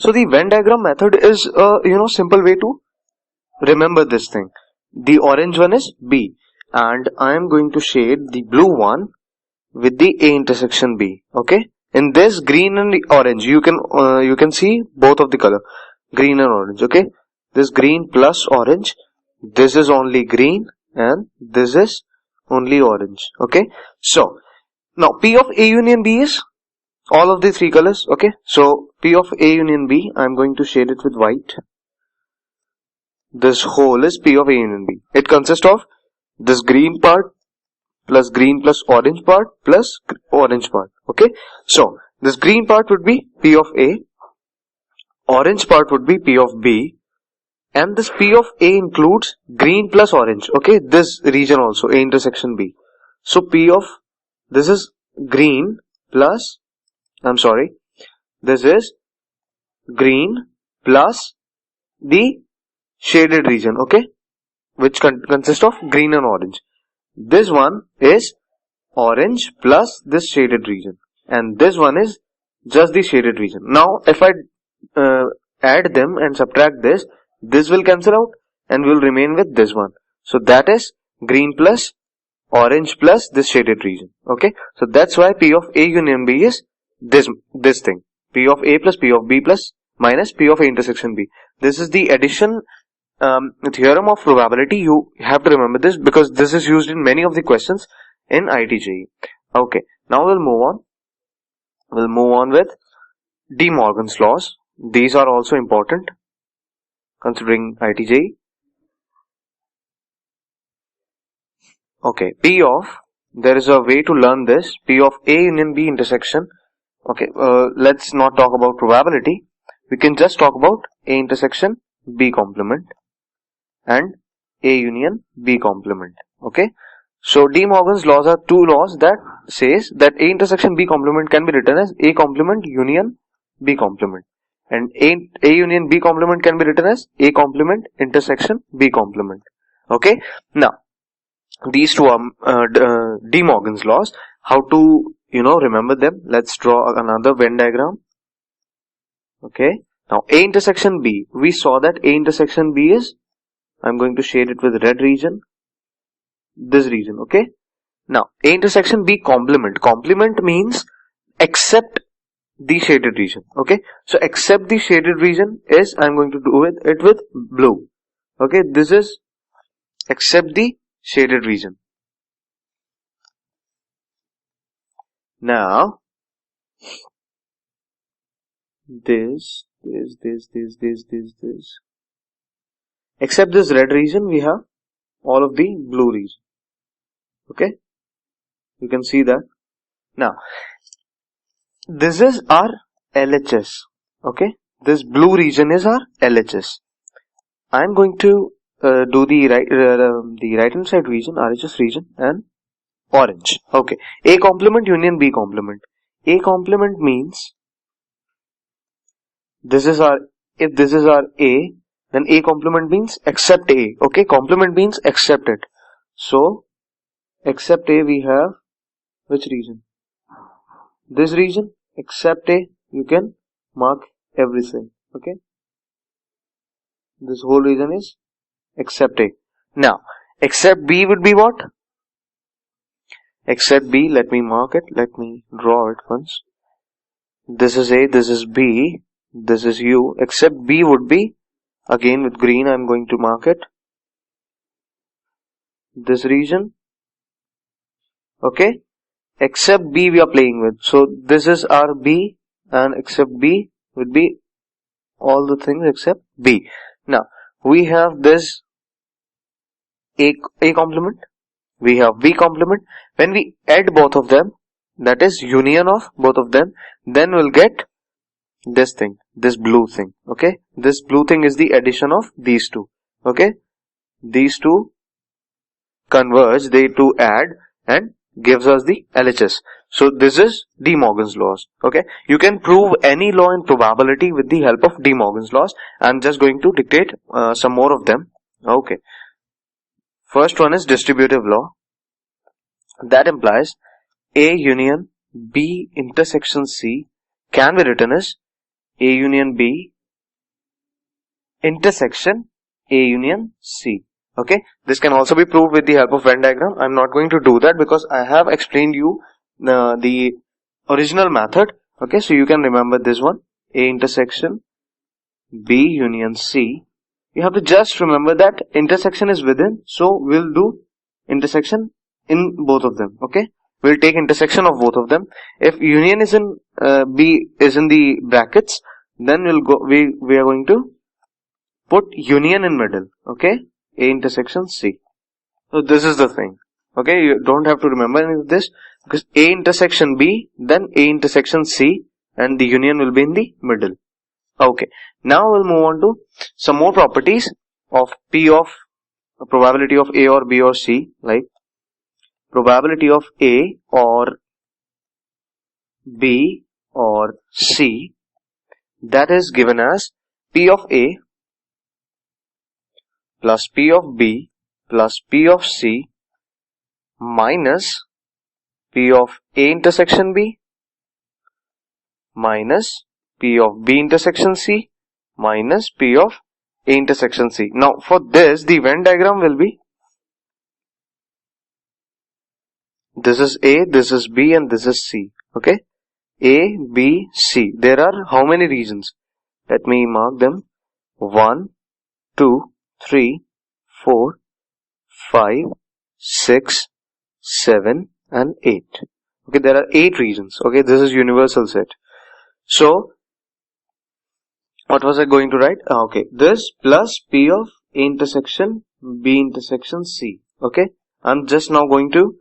So the Venn diagram method is a simple way to remember this thing. The orange one is B, and I am going to shade the blue one with the A intersection B. Okay. In this green and orange, you can see both of the color, green and orange. Okay. This green plus orange. This is only green and this is only orange. Okay. So now P of A union B is all of the three colors. Okay. So P of A union B, I'm going to shade it with white. This whole is P of A union B. It consists of this green part plus orange part plus orange part. Okay. So this green part would be P of A, orange part would be P of B, and this P of A includes green plus orange. Okay. This region also, A intersection B. So P of this is green plus, this is green plus the shaded region. Okay. Which consists of green and orange. This one is orange plus this shaded region, and this one is just the shaded region. Now if I add them and subtract this will cancel out and will remain with this one. So that is green plus orange plus this shaded region. Okay. So that's why P of A union B is this thing. P of A plus P of B plus minus P of A intersection B. This is the addition theorem of probability. You have to remember this because this is used in many of the questions in JEE. Okay, now we'll move on with De Morgan's laws. These are also important considering JEE. Okay, there is a way to learn this. P of A union B intersection. Okay, let's not talk about probability. We can just talk about A intersection B complement and A union B complement. Okay. So De Morgan's laws are two laws that says that A intersection B complement can be written as A complement union B complement, and A union B complement can be written as A complement intersection B complement. Okay. Now these two are De Morgan's laws. How to remember them? Let's draw another Venn diagram. Okay. Now A intersection B, we saw that A intersection B is, I'm going to shade it with red region, this region. Okay. Now A intersection B complement. Complement means except the shaded region. Okay. So except the shaded region is, I'm going to do it with blue. Okay. This is except the shaded region. Now this. Except this red region, we have all of the blue region. Okay. You can see that. Now, this is our LHS. Okay. This blue region is our LHS. I am going to do the right hand side region, RHS region, and orange. Okay. A complement union B complement. A complement means if this is our A, then A complement means except A. Okay, complement means except it. So except A, we have which region? This region. Except A, you can mark everything. Okay, this whole region is except A. Now except B would be what? Except B, let me mark it, let me draw it once. This is A, this is B, this is U. Except B would be, again with green I am going to mark it, this region. Okay, except B we are playing with. So this is our B, and except B would be all the things except B. Now we have this A complement, we have B complement. When we add both of them, that is union of both of them, then we'll get this thing, this blue thing. Okay, this blue thing is the addition of these two. Okay, these two converge, they two add and gives us the LHS. So this is De Morgan's laws. Okay, you can prove any law in probability with the help of De Morgan's laws. I'm just going to dictate some more of them. Okay, first one is distributive law. That implies A union B intersection C can be written as A union B intersection A union C. Okay, this can also be proved with the help of Venn diagram. I'm not going to do that because I have explained you the original method. Okay, so you can remember this one, A intersection B union C. You have to just remember that intersection is within, so we'll do intersection in both of them. Okay, we'll take intersection of both of them. If union is in B is in the brackets, then we are going to put union in middle. Okay, A intersection C. So this is the thing. Okay, you don't have to remember any of this because A intersection B, then A intersection C, and the union will be in the middle. Okay, now we'll move on to some more properties of P of probability of A or B or C, like probability of A or B or C, that is given as P of A plus P of B plus P of C minus P of A intersection B minus P of B intersection C minus P of A intersection C. Now for this, the Venn diagram will be, this is A, this is B, and this is C. Okay, A, B, C. There are how many regions? Let me mark them. 1, 2, 3, 4, 5, 6, 7, and 8. Okay, there are 8 regions. Okay, this is universal set. So what was I going to write? Okay, this plus P of A intersection B intersection C. Okay, I'm just now going to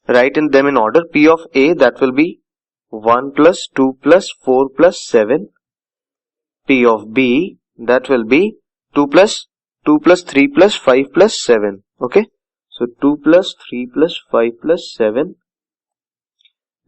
write in them in order. P of A, that will be 1 plus 2 plus 4 plus 7. P of B, that will be 2 plus 3 plus 5 plus 7. Okay, so 2 plus 3 plus 5 plus 7.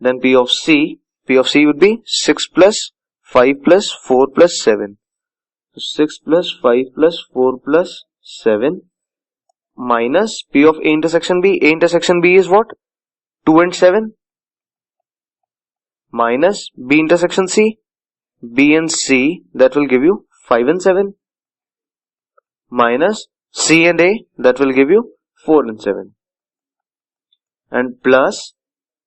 Then P of C would be 6 plus 5 plus 4 plus 7. So 6 plus 5 plus 4 plus 7 minus P of A intersection B. A intersection B is what? 2 and 7 minus B intersection C. B and C, that will give you 5 and 7 minus C and A, that will give you 4 and 7, and plus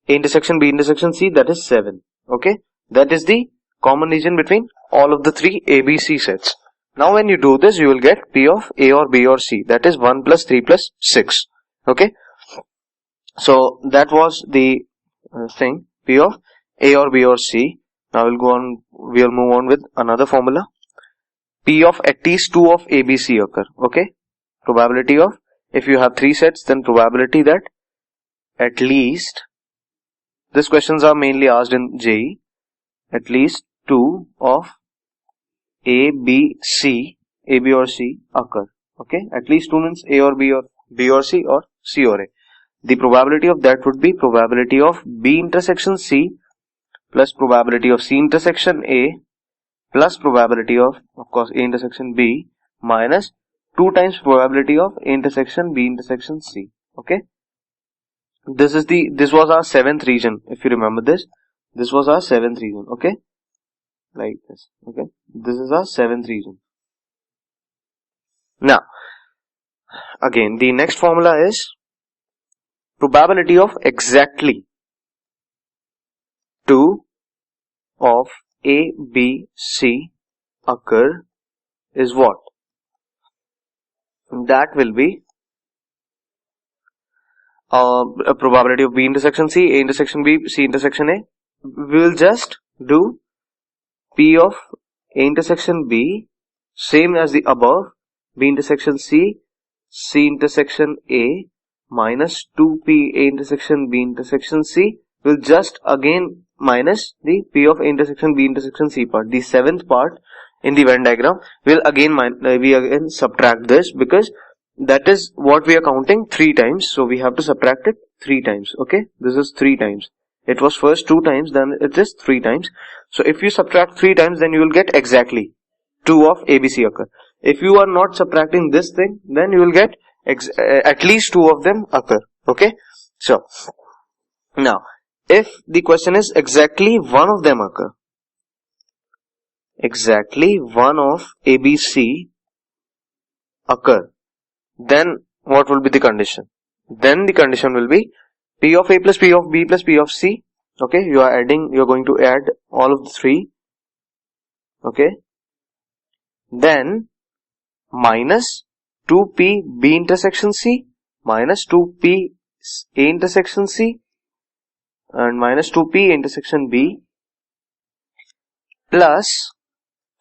A intersection B intersection C, that is 7. Okay, that is the common region between all of the 3 ABC sets. Now when you do this, you will get P of A or B or C, that is 1 plus 3 plus 6. Okay, so that was the thing, P of A or B or C. Now we'll move on with another formula. P of at least 2 of ABC occur. Okay, probability of, if you have 3 sets, then probability that at least, these questions are mainly asked in JEE, at least 2 of A, B, or C occur. Okay, at least 2 means A or B or C or C or A. The probability of that would be probability of B intersection C plus probability of C intersection A plus probability of course A intersection B minus 2 times probability of A intersection B intersection C. Okay, this was our 7th region. If you remember this was our 7th region. Okay, like this. Okay, this is our 7th region. Now again, the next formula is probability of exactly 2 of A, B, C occur is what? That will be a probability of B intersection C, A intersection B, C intersection A. We will just do P of A intersection B, same as the above, B intersection C, C intersection A minus 2P A intersection B intersection C. Will just again minus the P of A intersection B intersection C part. The 7th part in the Venn diagram will again we again subtract this because that is what we are counting 3 times. So we have to subtract it 3 times. Okay, this is 3 times. It was first 2 times, then it is 3 times. So if you subtract 3 times, then you will get exactly 2 of ABC occur. If you are not subtracting this thing, then you will get at least 2 of them occur. Okay, so now if the question is exactly 1 of them occur, exactly one of ABC occur, then what will be the condition? Then the condition will be P of A plus P of B plus P of C. Okay, you are going to add all of the three. Okay, then minus 2P B intersection C minus 2P A intersection C and minus 2P intersection B plus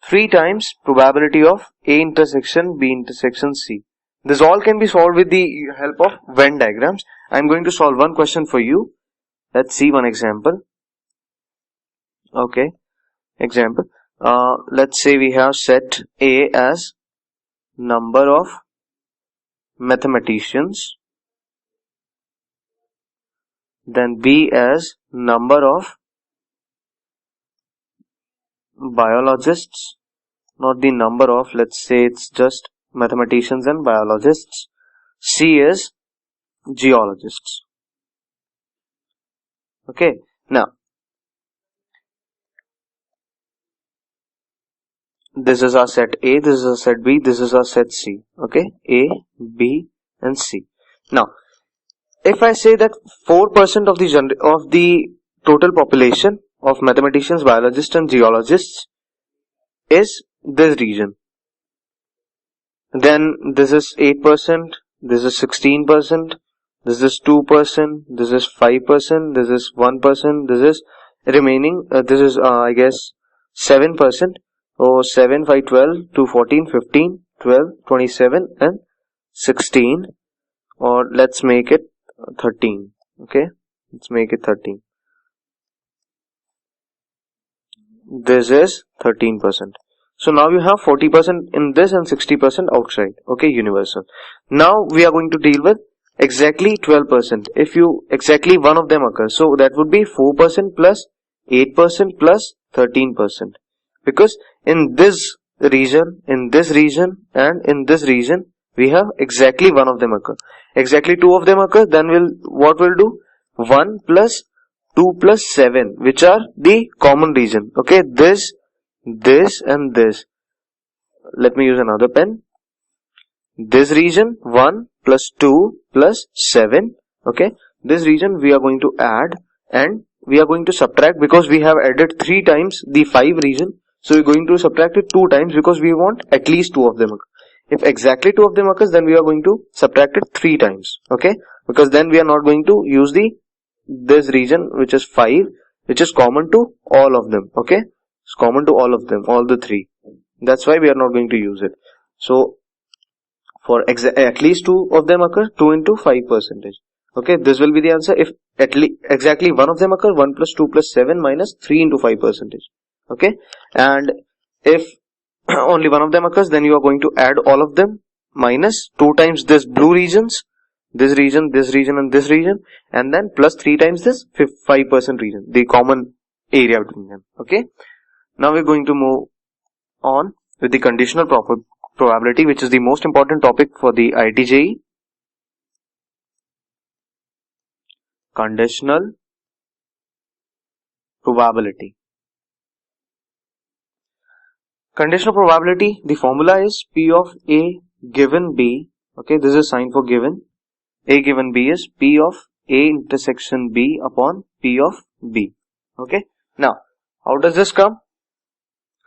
3 times probability of A intersection B intersection C. This all can be solved with the help of Venn diagrams. I am going to solve one question for you. Let's see one example. Okay, example. Let's say we have set A as number of mathematicians, then B as number of biologists, not the number of, let's say it's just mathematicians and biologists. C is geologists. Okay, now this is our set A, this is our set B, this is our set C. Okay, A, B and C. Now if I say that 4% of the total population of mathematicians, biologists and geologists is this region, then this is 8%, this is 16%, this is 2%, this is 5%, this is 1%, this is remaining, this is I guess 7%, or 7, 5, 12, 2, 14, 15, 12, 27 and 16, or let's make it 13. Okay, let's make it 13. This is 13%. So now you have 40% in this and 60% outside. Okay, universal. Now we are going to deal with exactly 12%. If you exactly one of them occurs, so that would be 4% plus 8% plus 13%. Because in this region, and in this region, we have exactly one of them occur. Exactly two of them occur, then what we'll do? 1 plus 2 plus 7, which are the common region. Okay, this and this. Let me use another pen. This region 1 plus 2 plus 7. Okay, this region we are going to add and we are going to subtract, because we have added 3 times the 5 region. So we're going to subtract it 2 times because we want at least 2 of them. If exactly 2 of them occurs, then we are going to subtract it 3 times. Okay, because then we are not going to use this region which is 5, which is common to all of them. Okay, it's common to all of them, all the 3. That's why we are not going to use it. So for at least 2 of them occur, 2 into 5%. Okay, this will be the answer. If exactly one of them occur, 1 plus 2 plus 7 minus 3 into 5%. Okay, and if only one of them occurs, then you are going to add all of them minus 2 times this blue regions, this region and this region, and then plus 3 times this 5% region, the common area between them. Okay, now we're going to move on with the conditional probability, which is the most important topic for the IIT JEE. Conditional probability. Conditional probability, the formula is P of A given B. Okay, this is sign for given. A given B is P of A intersection B upon P of B. Okay, now how does this come?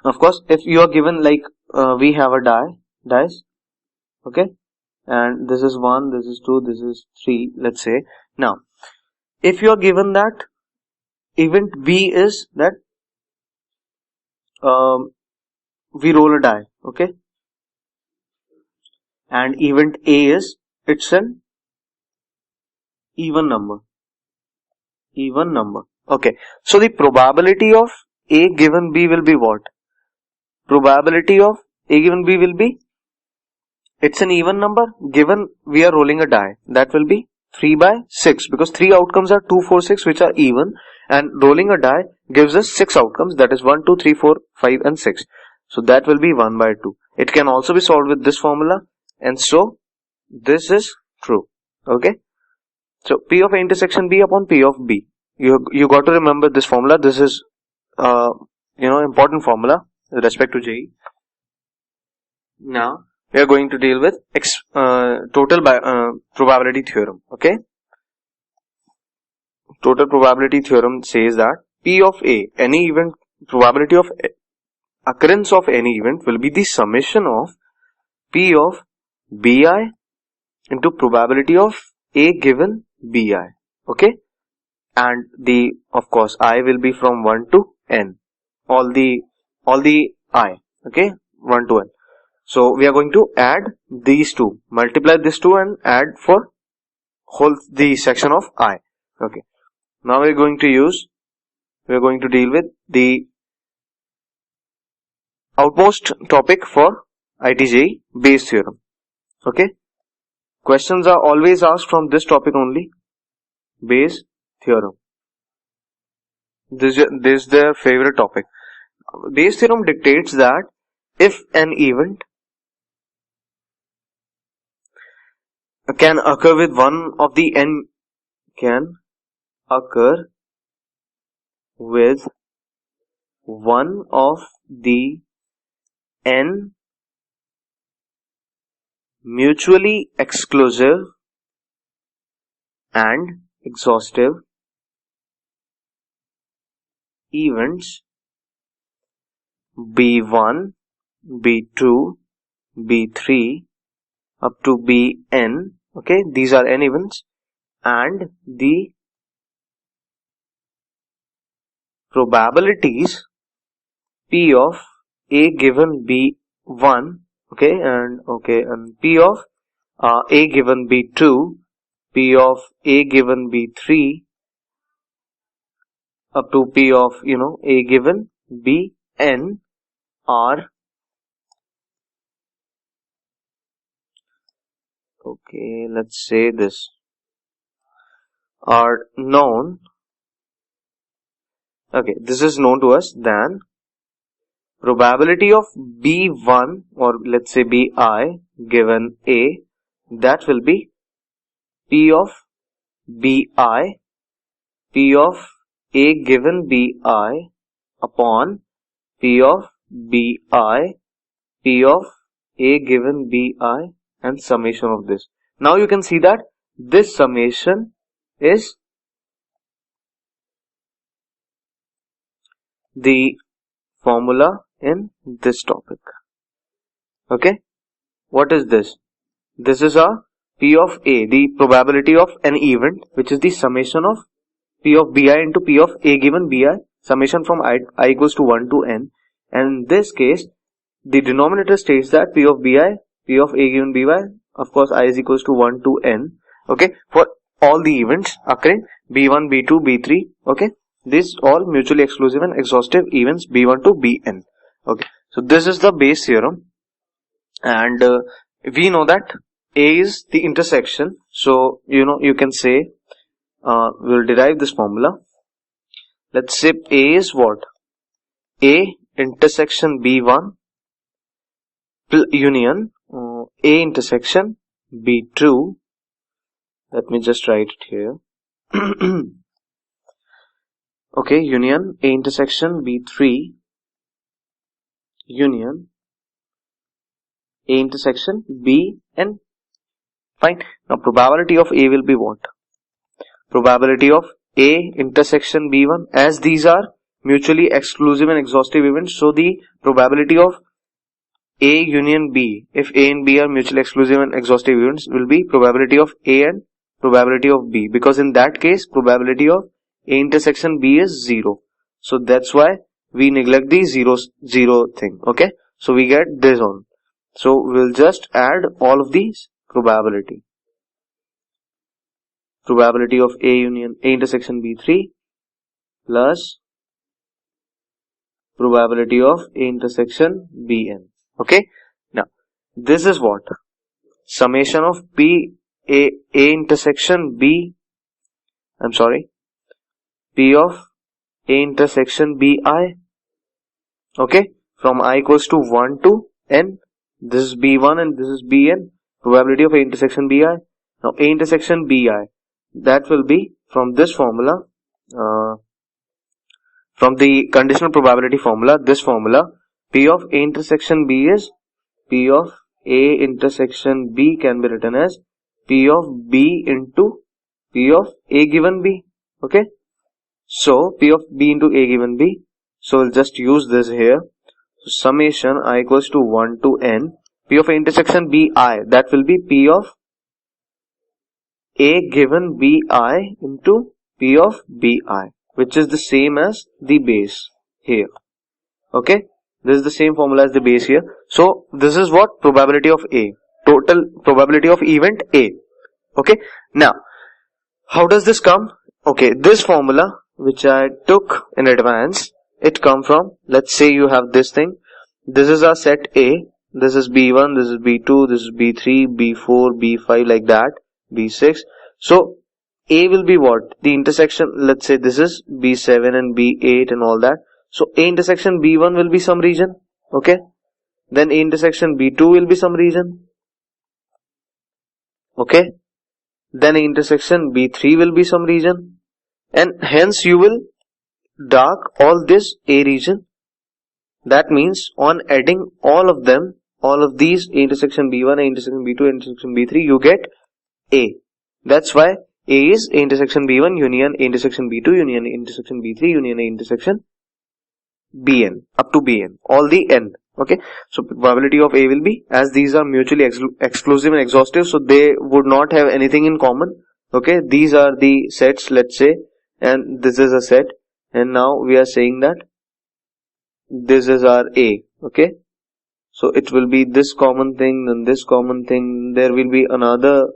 Of course, if you are given like we have a dice. Okay, and this is 1, this is 2, this is 3, let's say. Now if you are given that event B is that we roll a die, okay, and event A is it's an even number. Okay, so the probability of A given B will be what? Probability of A given B will be, it's an even number given we are rolling a die, that will be 3 by 6, because 3 outcomes are 2, 4, 6, which are even, and rolling a die gives us 6 outcomes, that is 1, 2, 3, 4, 5 and 6. So that will be 1 by 2. It can also be solved with this formula, and so this is true. Okay, so P of A intersection B upon P of B. You got to remember this formula. This is important formula. with respect to JEE. Now we are going to deal with total probability theorem. Okay, total probability theorem says that P of A, any event, probability of occurrence of any event will be the summation of P of Bi into probability of A given Bi. Okay, and the, of course, I will be from 1 to n, all the I. Okay, 1 to n. So we are going to add these two, multiply this two and add for whole the section of I. Okay, now we are going to deal with the outmost topic for ITJEE, Bayes theorem. Okay, questions are always asked from this topic only, Bayes theorem. This is their favorite topic. Bayes theorem dictates that if an event can occur with one of the n, can occur with one of the n mutually exclusive and exhaustive events B1, B2, B3 up to Bn. Okay, these are n events, and the probabilities P of A given B1, and P of A given B2, P of A given B3 up to P of A given Bn are, okay, let's say this, are known. Okay, this is known to us. Then probability of B1, or let's say Bi given A, that will be P of Bi, P of A given Bi upon P of Bi, P of A given Bi, and summation of this. Now you can see that this summation is the formula in this topic. Okay, what is this? This is a P of A, the probability of an event, which is the summation of P of Bi into P of A given Bi, summation from I equals to 1 to n. And in this case, the denominator states that P of Bi, P of A given Bi, of course I is equals to 1 to n. Okay, for all the events occurring B1, B2, B3. Okay, these all mutually exclusive and exhaustive events B1 to Bn. Okay, so this is the Bayes theorem, and we know that A is the intersection. So you can say we'll derive this formula. Let's say A is what? A intersection B1 union A intersection B2. Let me just write it here. Okay, union A intersection B3 union A intersection B and fine. Now probability of A will be what? Probability of A intersection B1, as these are mutually exclusive and exhaustive events, so the probability of A union B, if A and B are mutually exclusive and exhaustive events, will be probability of A and probability of B, because in that case probability of A intersection B is 0. So that's why we neglect the zero thing. Okay, so we get this on. So we'll just add all of these probability of A union A intersection B3 plus probability of A intersection Bn. Okay, now this is what? Summation of P intersection B, P of A intersection Bi. Okay, from I equals to 1 to n. This is B1 and this is Bn. Probability of A intersection Bi. Now A intersection Bi, that will be from this formula, from the conditional probability formula, this formula, P of A intersection B is P of A intersection B can be written as P of B into P of A given B. Okay. So P of B into A given B. So we'll just use this here. So summation I equals to 1 to n. P of A intersection BI, that will be P of A given BI into P of BI, which is the same as the base here. Okay. This is the same formula as the base here. So this is what probability of A, total probability of event A. Okay. Now, how does this come? Okay, this formula which I took in advance, it come from, let's say you have this thing. This is our set A. This is B1, this is B2, this is B3, B4, B5 like that, B6. So A will be what? The intersection, let's say this is B7 and B8 and all that. So A intersection B1 will be some region. Okay. Then A intersection B2 will be some region. Okay. Then A intersection B3 will be some region. And hence you will dark all this A region. That means on adding all of them, all of these A intersection B1, A intersection B2, A intersection B3, you get A. That's why A is A intersection B1 union A intersection B2 union A intersection B3 union A intersection Bn up to Bn, all the n. Okay, so probability of A will be, as these are mutually exclusive and exhaustive, so they would not have anything in common. Okay, these are the sets, let's say, and this is a set, and now we are saying that this is our A. Okay, so it will be this common thing and this common thing. There will be another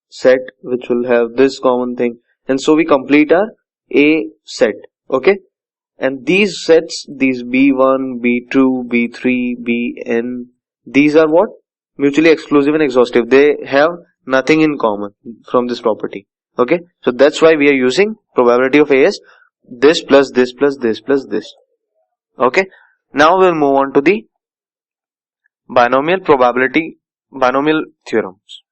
set which will have this common thing, and so we complete our A set. Okay, and these sets, these B1, B2, B3, Bn, these are what? Mutually exclusive and exhaustive. They have nothing in common from this property. Okay, so that's why we are using probability of A as this plus this plus this plus this. Okay, now we'll move on to the binomial theorems.